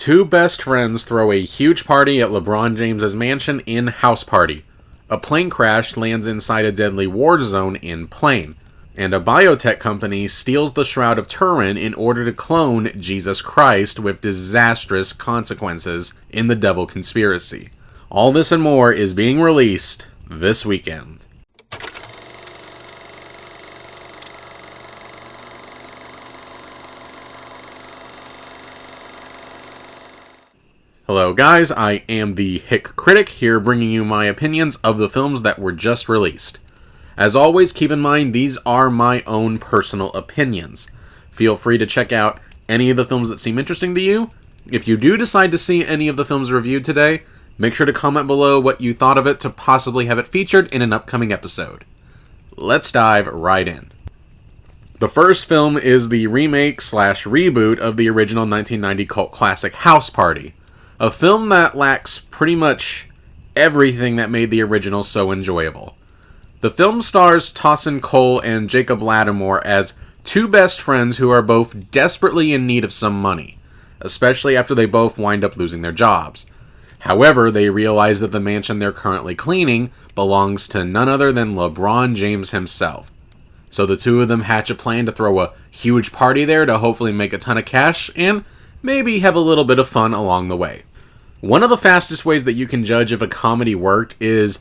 Two best friends throw a huge party at LeBron James's mansion in House Party. A plane crash lands inside a deadly war zone in plane. And a biotech company steals the Shroud of Turin in order to clone Jesus Christ with disastrous consequences in the Devil Conspiracy. All this and more is being released this weekend. Hello guys, I am the Hick Critic here bringing you my opinions of the films that were just released. As always, keep in mind these are my own personal opinions. Feel free to check out any of the films that seem interesting to you. If you do decide to see any of the films reviewed today, make sure to comment below what you thought of it to possibly have it featured in an upcoming episode. Let's dive right in. The first film is the remake/reboot of the original 1990 cult classic House Party. A film that lacks pretty much everything that made the original so enjoyable. The film stars Tosin Cole and Jacob Latimore as two best friends who are both desperately in need of some money, especially after they both wind up losing their jobs. However, they realize that the mansion they're currently cleaning belongs to none other than LeBron James himself. So the two of them hatch a plan to throw a huge party there to hopefully make a ton of cash and maybe have a little bit of fun along the way. One of the fastest ways that you can judge if a comedy worked is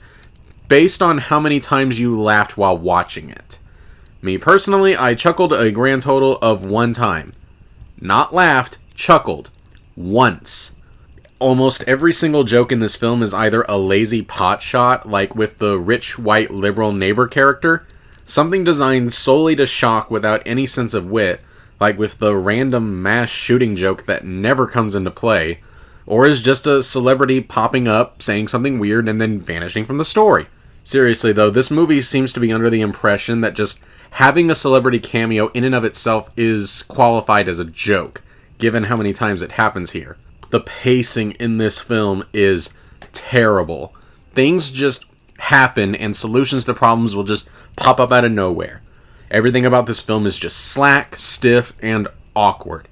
based on how many times you laughed while watching it. Me personally, I chuckled a grand total of 1 time. Not laughed, chuckled. Once. Almost every single joke in this film is either a lazy pot shot, like with the rich white liberal neighbor character, something designed solely to shock without any sense of wit, like with the random mass shooting joke that never comes into play, or is just a celebrity popping up, saying something weird, and then vanishing from the story. Seriously though, this movie seems to be under the impression that just having a celebrity cameo in and of itself is qualified as a joke, given how many times it happens here. The pacing in this film is terrible. Things just happen and solutions to problems will just pop up out of nowhere. Everything about this film is just slack, stiff, and awkward.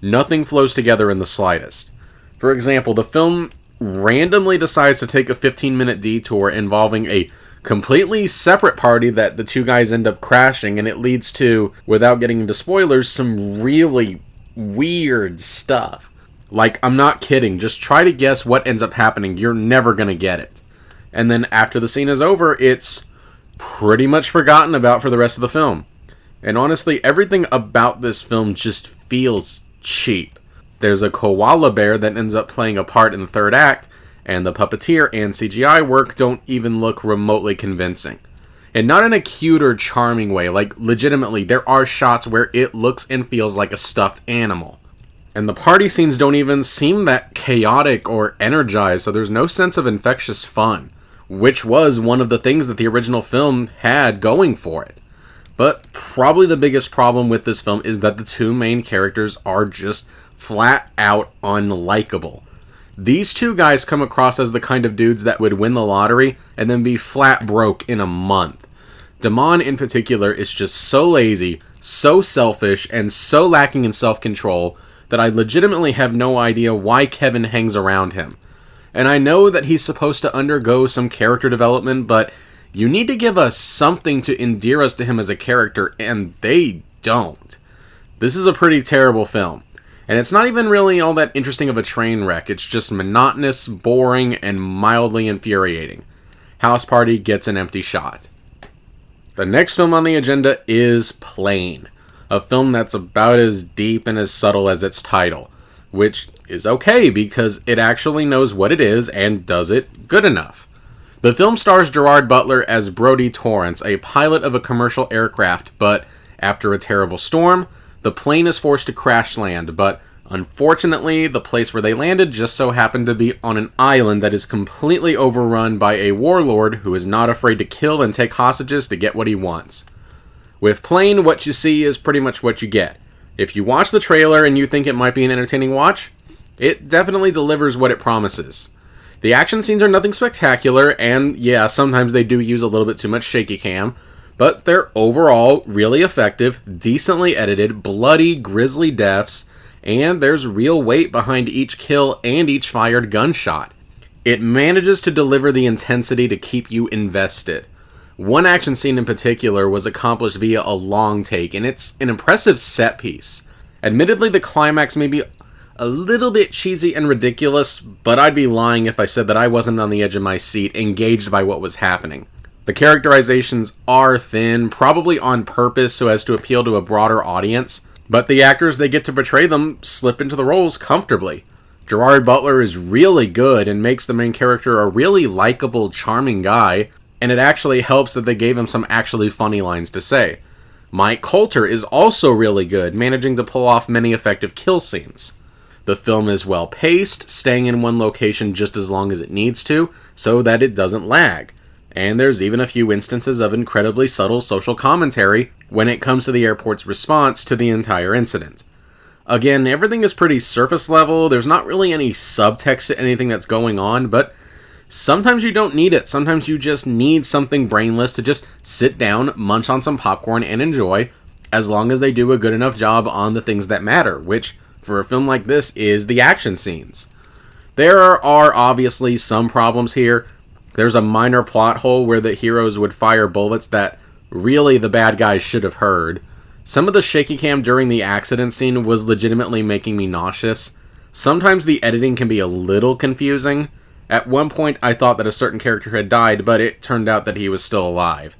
Nothing flows together in the slightest. For example, the film randomly decides to take a 15-minute detour involving a completely separate party that the two guys end up crashing, and it leads to, without getting into spoilers, some really weird stuff. Like, I'm not kidding, just try to guess what ends up happening, you're never gonna get it. And then after the scene is over, it's pretty much forgotten about for the rest of the film. And honestly, everything about this film just feels cheap. There's a koala bear that ends up playing a part in the third act, and the puppeteer and CGI work don't even look remotely convincing. And not in a cute or charming way, like legitimately, there are shots where it looks and feels like a stuffed animal. And the party scenes don't even seem that chaotic or energized, so there's no sense of infectious fun, which was one of the things that the original film had going for it. But probably the biggest problem with this film is that the two main characters are just flat out unlikable. These two guys come across as the kind of dudes that would win the lottery and then be flat broke in a month. Damon in particular is just so lazy, so selfish, and so lacking in self-control that I legitimately have no idea why Kevin hangs around him. And I know that he's supposed to undergo some character development, but you need to give us something to endear us to him as a character, and they don't. This is a pretty terrible film. And it's not even really all that interesting of a train wreck, it's just monotonous, boring, and mildly infuriating. House Party gets an empty shot. The next film on the agenda is Plane, a film that's about as deep and as subtle as its title, which is okay because it actually knows what it is and does it good enough. The film stars Gerard Butler as Brody Torrance, a pilot of a commercial aircraft, but after a terrible storm, the plane is forced to crash land, but unfortunately, the place where they landed just so happened to be on an island that is completely overrun by a warlord who is not afraid to kill and take hostages to get what he wants. With Plane, what you see is pretty much what you get. If you watch the trailer and you think it might be an entertaining watch, it definitely delivers what it promises. The action scenes are nothing spectacular, and yeah, sometimes they do use a little bit too much shaky cam, but they're overall really effective, decently edited, bloody, grisly deaths, and there's real weight behind each kill and each fired gunshot. It manages to deliver the intensity to keep you invested. One action scene in particular was accomplished via a long take, and it's an impressive set piece. Admittedly, the climax may be a little bit cheesy and ridiculous, but I'd be lying if I said that I wasn't on the edge of my seat, engaged by what was happening. The characterizations are thin, probably on purpose so as to appeal to a broader audience, but the actors they get to portray them slip into the roles comfortably. Gerard Butler is really good and makes the main character a really likable, charming guy, and it actually helps that they gave him some actually funny lines to say. Mike Colter is also really good, managing to pull off many effective kill scenes. The film is well paced, staying in one location just as long as it needs to, so that it doesn't lag. And there's even a few instances of incredibly subtle social commentary when it comes to the airport's response to the entire incident. Again, everything is pretty surface level, there's not really any subtext to anything that's going on, but sometimes you don't need it. Sometimes you just need something brainless to just sit down, munch on some popcorn, and enjoy, as long as they do a good enough job on the things that matter, which, for a film like this, is the action scenes. There are obviously some problems here. There's a minor plot hole where the heroes would fire bullets that really the bad guys should have heard. Some of the shaky cam during the accident scene was legitimately making me nauseous. Sometimes the editing can be a little confusing. At one point I thought that a certain character had died, but it turned out that he was still alive.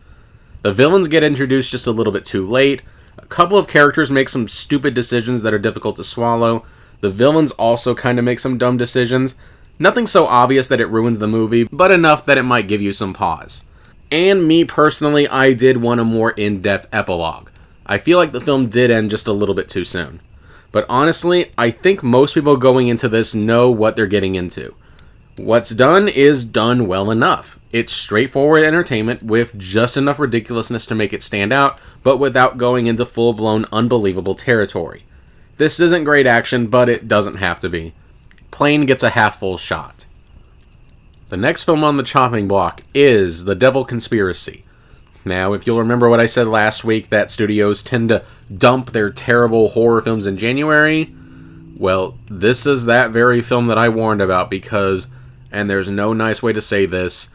The villains get introduced just a little bit too late. A couple of characters make some stupid decisions that are difficult to swallow. The villains also kind of make some dumb decisions. Nothing so obvious that it ruins the movie, but enough that it might give you some pause. And me personally, I did want a more in-depth epilogue. I feel like the film did end just a little bit too soon. But honestly, I think most people going into this know what they're getting into. What's done is done well enough. It's straightforward entertainment with just enough ridiculousness to make it stand out, but without going into full-blown unbelievable territory. This isn't great action, but it doesn't have to be. Plane gets a half-full shot. The next film on the chopping block is The Devil Conspiracy. Now, if you'll remember what I said last week, that studios tend to dump their terrible horror films in January, well, this is that very film that I warned about because, and there's no nice way to say this,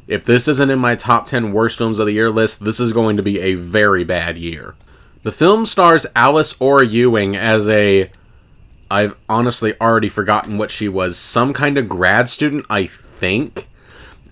if this isn't in my top 10 worst films of the year list, this is going to be a very bad year. The film stars Alice Ora Ewing as I've honestly already forgotten what she was, some kind of grad student, I think?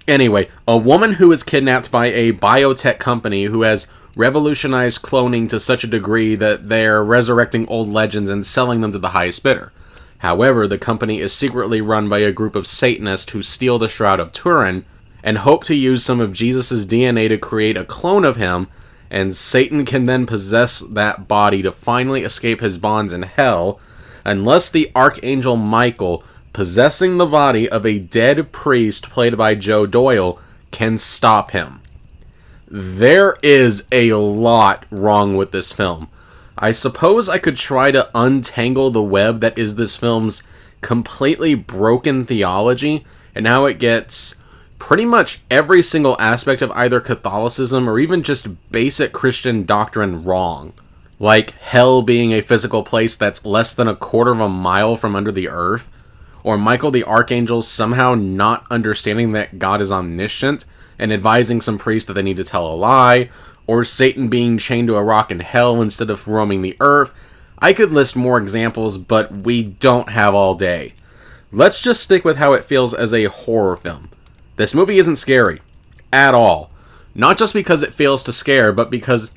Anyway, a woman who is kidnapped by a biotech company who has revolutionized cloning to such a degree that they're resurrecting old legends and selling them to the highest bidder. However, the company is secretly run by a group of Satanists who steal the Shroud of Turin and hope to use some of Jesus' DNA to create a clone of him, and Satan can then possess that body to finally escape his bonds in hell, unless the Archangel Michael, possessing the body of a dead priest played by Joe Doyle, can stop him. There is a lot wrong with this film. I suppose I could try to untangle the web that is this film's completely broken theology, and how it gets pretty much every single aspect of either Catholicism or even just basic Christian doctrine wrong. Like hell being a physical place that's less than a quarter of a mile from under the earth, or Michael the Archangel somehow not understanding that God is omniscient and advising some priest that they need to tell a lie, or Satan being chained to a rock in hell instead of roaming the earth. I could list more examples, but we don't have all day. Let's just stick with how it feels as a horror film. This movie isn't scary. At all. Not just because it fails to scare, but because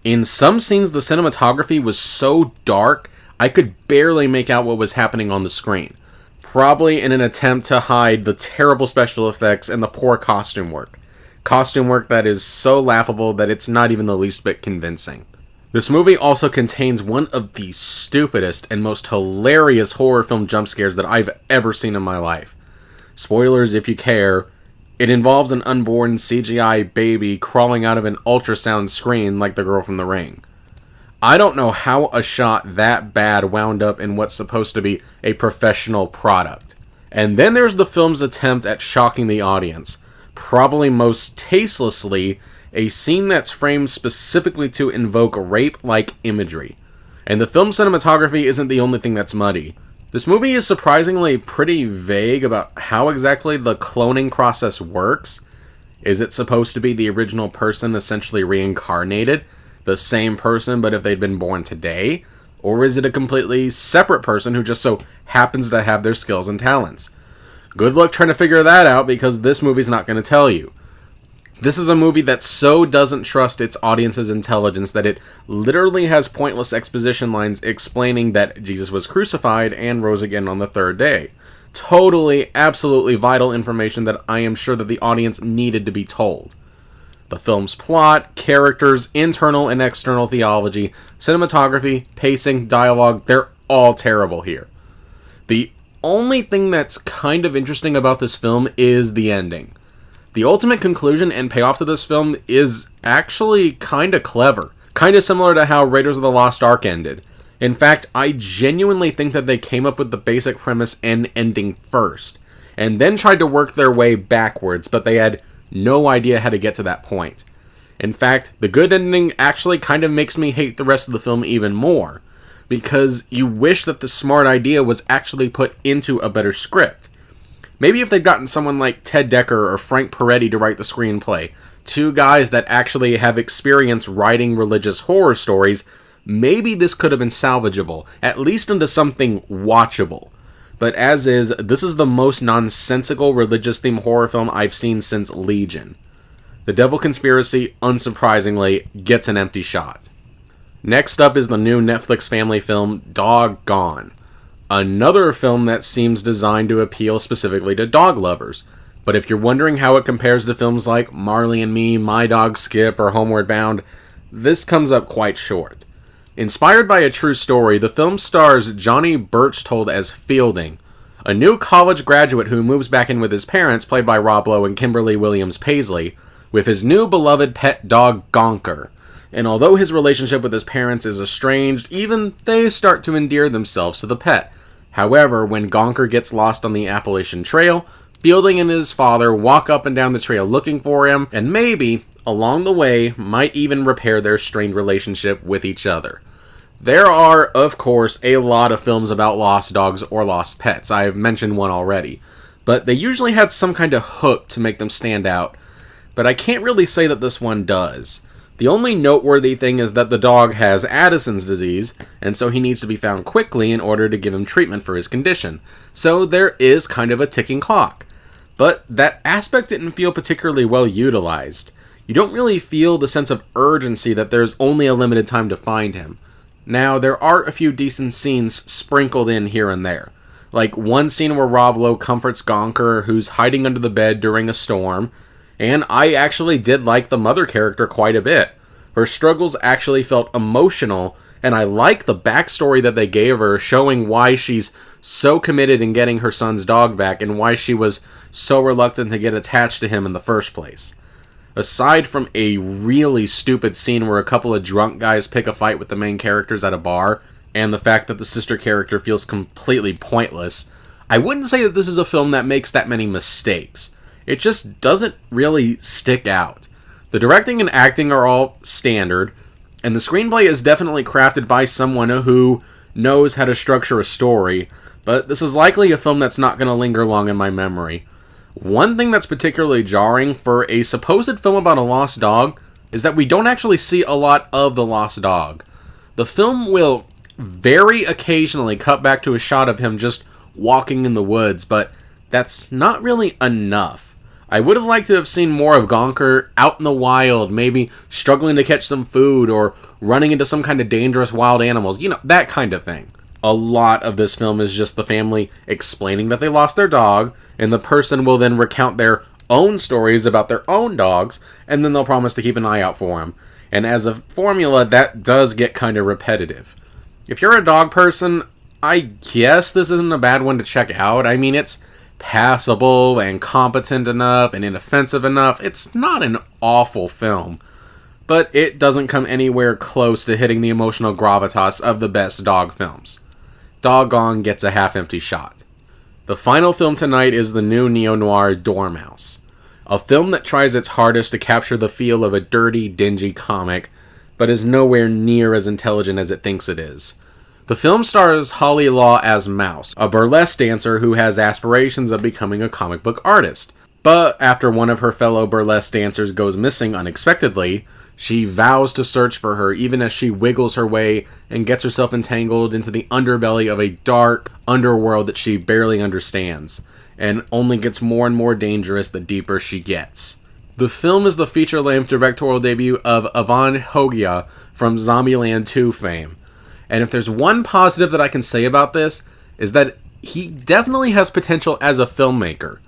in some scenes the cinematography was so dark, I could barely make out what was happening on the screen. Probably in an attempt to hide the terrible special effects and the poor costume work. Costume work that is so laughable that it's not even the least bit convincing. This movie also contains one of the stupidest and most hilarious horror film jump scares that I've ever seen in my life. Spoilers if you care. It involves an unborn CGI baby crawling out of an ultrasound screen like the girl from The Ring. I don't know how a shot that bad wound up in what's supposed to be a professional product. And then there's the film's attempt at shocking the audience. Probably most tastelessly, a scene that's framed specifically to invoke rape-like imagery. And the film cinematography isn't the only thing that's muddy. This movie is surprisingly pretty vague about how exactly the cloning process works. Is it supposed to be the original person essentially reincarnated? The same person, but if they'd been born today? Or is it a completely separate person who just so happens to have their skills and talents? Good luck trying to figure that out, because this movie's not going to tell you. This is a movie that so doesn't trust its audience's intelligence that it literally has pointless exposition lines explaining that Jesus was crucified and rose again on the third day. Totally, absolutely vital information that I am sure that the audience needed to be told. The film's plot, characters, internal and external theology, cinematography, pacing, dialogue, they're all terrible here. The only thing that's kind of interesting about this film is the ending. The ultimate conclusion and payoff to this film is actually kind of clever. Kind of similar to how Raiders of the Lost Ark ended. In fact, I genuinely think that they came up with the basic premise and ending first, and then tried to work their way backwards, but they had no idea how to get to that point. In fact, the good ending actually kind of makes me hate the rest of the film even more, because you wish that the smart idea was actually put into a better script. Maybe if they'd gotten someone like Ted Dekker or Frank Peretti to write the screenplay, two guys that actually have experience writing religious horror stories, maybe this could have been salvageable, at least into something watchable. But as is, this is the most nonsensical religious-themed horror film I've seen since Legion. The Devil Conspiracy, unsurprisingly, gets an empty shot. Next up is the new Netflix family film, Doggone. Another film that seems designed to appeal specifically to dog lovers. But if you're wondering how it compares to films like Marley and Me, My Dog Skip, or Homeward Bound, this comes up quite short. Inspired by a true story, the film stars Johnny Berchtold as Fielding, a new college graduate who moves back in with his parents, played by Rob Lowe and Kimberly Williams Paisley, with his new beloved pet dog Gonker. And although his relationship with his parents is estranged, even they start to endear themselves to the pet. However, when Gonker gets lost on the Appalachian Trail, Fielding and his father walk up and down the trail looking for him, and maybe, along the way, might even repair their strained relationship with each other. There are, of course, a lot of films about lost dogs or lost pets. I've mentioned one already. But they usually had some kind of hook to make them stand out. But I can't really say that this one does. The only noteworthy thing is that the dog has Addison's disease, and so he needs to be found quickly in order to give him treatment for his condition. So there is kind of a ticking clock. But that aspect didn't feel particularly well utilized. You don't really feel the sense of urgency that there's only a limited time to find him. Now, there are a few decent scenes sprinkled in here and there. Like one scene where Rob Lowe comforts Gonker, who's hiding under the bed during a storm. And I actually did like the mother character quite a bit. Her struggles actually felt emotional, and I like the backstory that they gave her, showing why she's so committed in getting her son's dog back, and why she was so reluctant to get attached to him in the first place. Aside from a really stupid scene where a couple of drunk guys pick a fight with the main characters at a bar, and the fact that the sister character feels completely pointless, I wouldn't say that this is a film that makes that many mistakes. It just doesn't really stick out. The directing and acting are all standard, and the screenplay is definitely crafted by someone who knows how to structure a story, but this is likely a film that's not going to linger long in my memory. One thing that's particularly jarring for a supposed film about a lost dog is that we don't actually see a lot of the lost dog. The film will very occasionally cut back to a shot of him just walking in the woods, but that's not really enough. I would have liked to have seen more of Gonker out in the wild, maybe struggling to catch some food or running into some kind of dangerous wild animals, that kind of thing. A lot of this film is just the family explaining that they lost their dog, and the person will then recount their own stories about their own dogs, and then they'll promise to keep an eye out for them. And as a formula, that does get kind of repetitive. If you're a dog person, I guess this isn't a bad one to check out. I mean, it's passable and competent enough and inoffensive enough. It's not an awful film, but it doesn't come anywhere close to hitting the emotional gravitas of the best dog films. Doggone gets a half-empty shot. The final film tonight is the new neo-noir Dormouse, a film that tries its hardest to capture the feel of a dirty, dingy comic, but is nowhere near as intelligent as it thinks it is. The film stars Holly Law as Mouse, a burlesque dancer who has aspirations of becoming a comic book artist. But after one of her fellow burlesque dancers goes missing unexpectedly, she vows to search for her even as she wiggles her way and gets herself entangled into the underbelly of a dark underworld that she barely understands, and only gets more and more dangerous the deeper she gets. The film is the feature-length directorial debut of Ivan Hogia from Zombieland 2 fame. And if there's one positive that I can say about this, is that he definitely has potential as a filmmaker.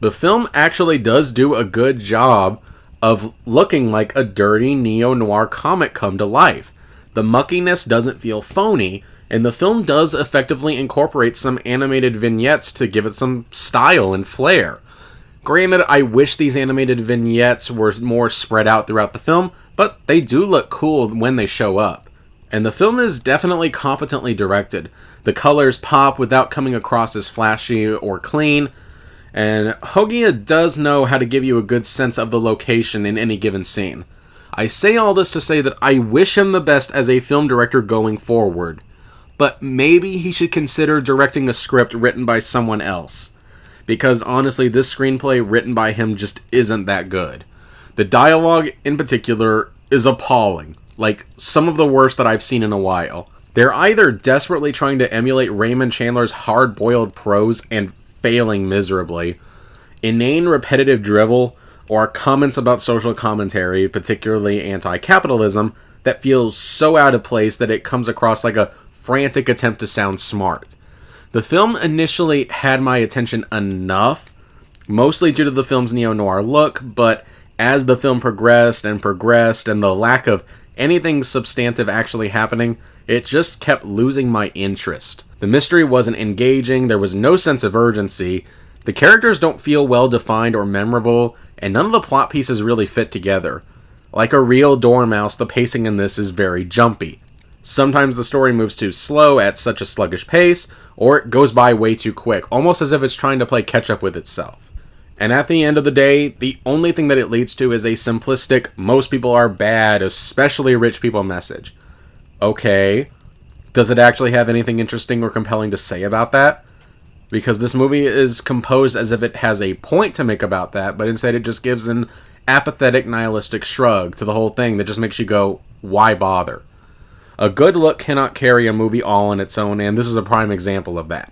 The film actually does do a good job of looking like a dirty neo-noir comic come to life. The muckiness doesn't feel phony, and the film does effectively incorporate some animated vignettes to give it some style and flair. Granted, I wish these animated vignettes were more spread out throughout the film, but they do look cool when they show up. And the film is definitely competently directed. The colors pop without coming across as flashy or clean, and Hogia does know how to give you a good sense of the location in any given scene. I say all this to say that I wish him the best as a film director going forward, but maybe he should consider directing a script written by someone else, because honestly, this screenplay written by him just isn't that good. The dialogue in particular is appalling. Like, some of the worst that I've seen in a while. They're either desperately trying to emulate Raymond Chandler's hard-boiled prose and failing miserably, inane repetitive drivel, or comments about social commentary, particularly anti-capitalism, that feels so out of place that it comes across like a frantic attempt to sound smart. The film initially had my attention enough, mostly due to the film's neo-noir look, but as the film progressed and the lack of anything substantive actually happening, it just kept losing my interest. The mystery wasn't engaging, there was no sense of urgency, the characters don't feel well defined or memorable, and none of the plot pieces really fit together. Like a real Dormouse, the pacing in this is very jumpy. Sometimes the story moves too slow at such a sluggish pace, or it goes by way too quick, almost as if it's trying to play catch up with itself. And at the end of the day, the only thing that it leads to is a simplistic, most people are bad, especially rich people message. Okay, does it actually have anything interesting or compelling to say about that? Because this movie is composed as if it has a point to make about that, but instead it just gives an apathetic, nihilistic shrug to the whole thing that just makes you go, why bother? A good look cannot carry a movie all on its own, and this is a prime example of that.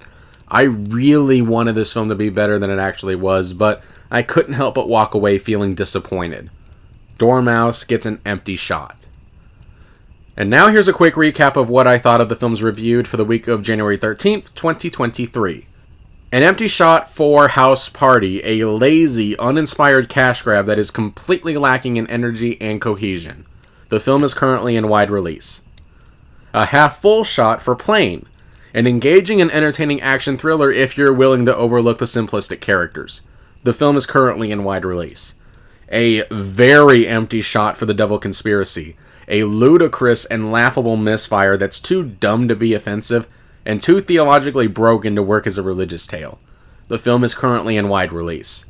I really wanted this film to be better than it actually was, but I couldn't help but walk away feeling disappointed. Dormouse gets an empty shot. And now here's a quick recap of what I thought of the films reviewed for the week of January 13th, 2023. An empty shot for House Party, a lazy, uninspired cash grab that is completely lacking in energy and cohesion. The film is currently in wide release. A half-full shot for Plane, an engaging and entertaining action thriller if you're willing to overlook the simplistic characters. The film is currently in wide release. A very empty shot for The Devil Conspiracy, a ludicrous and laughable misfire that's too dumb to be offensive and too theologically broken to work as a religious tale. The film is currently in wide release.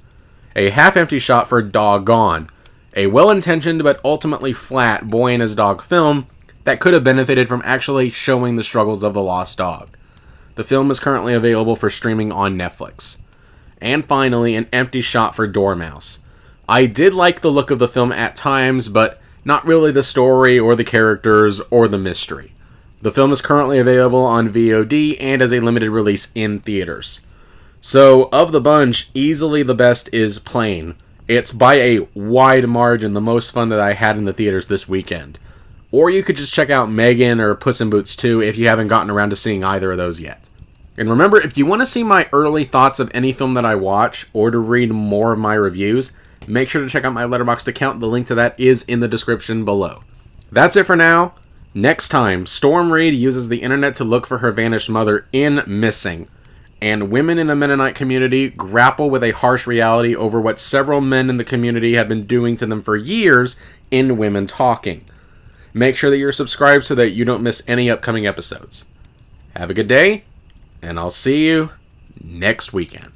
A half-empty shot for Doggone, a well-intentioned but ultimately flat boy and his dog film that could have benefited from actually showing the struggles of the lost dog. The film is currently available for streaming on Netflix. And finally, an empty shot for Dormouse. I did like the look of the film at times, but not really the story or the characters or the mystery. The film is currently available on VOD and as a limited release in theaters. So, of the bunch, easily the best is Plane. It's by a wide margin the most fun that I had in the theaters this weekend. Or you could just check out Megan or Puss in Boots 2 if you haven't gotten around to seeing either of those yet. And remember, if you want to see my early thoughts of any film that I watch, or to read more of my reviews, make sure to check out my Letterboxd account. The link to that is in the description below. That's it for now. Next time, Storm Reid uses the internet to look for her vanished mother in Missing, and women in a Mennonite community grapple with a harsh reality over what several men in the community have been doing to them for years in Women Talking. Make sure that you're subscribed so that you don't miss any upcoming episodes. Have a good day, and I'll see you next weekend.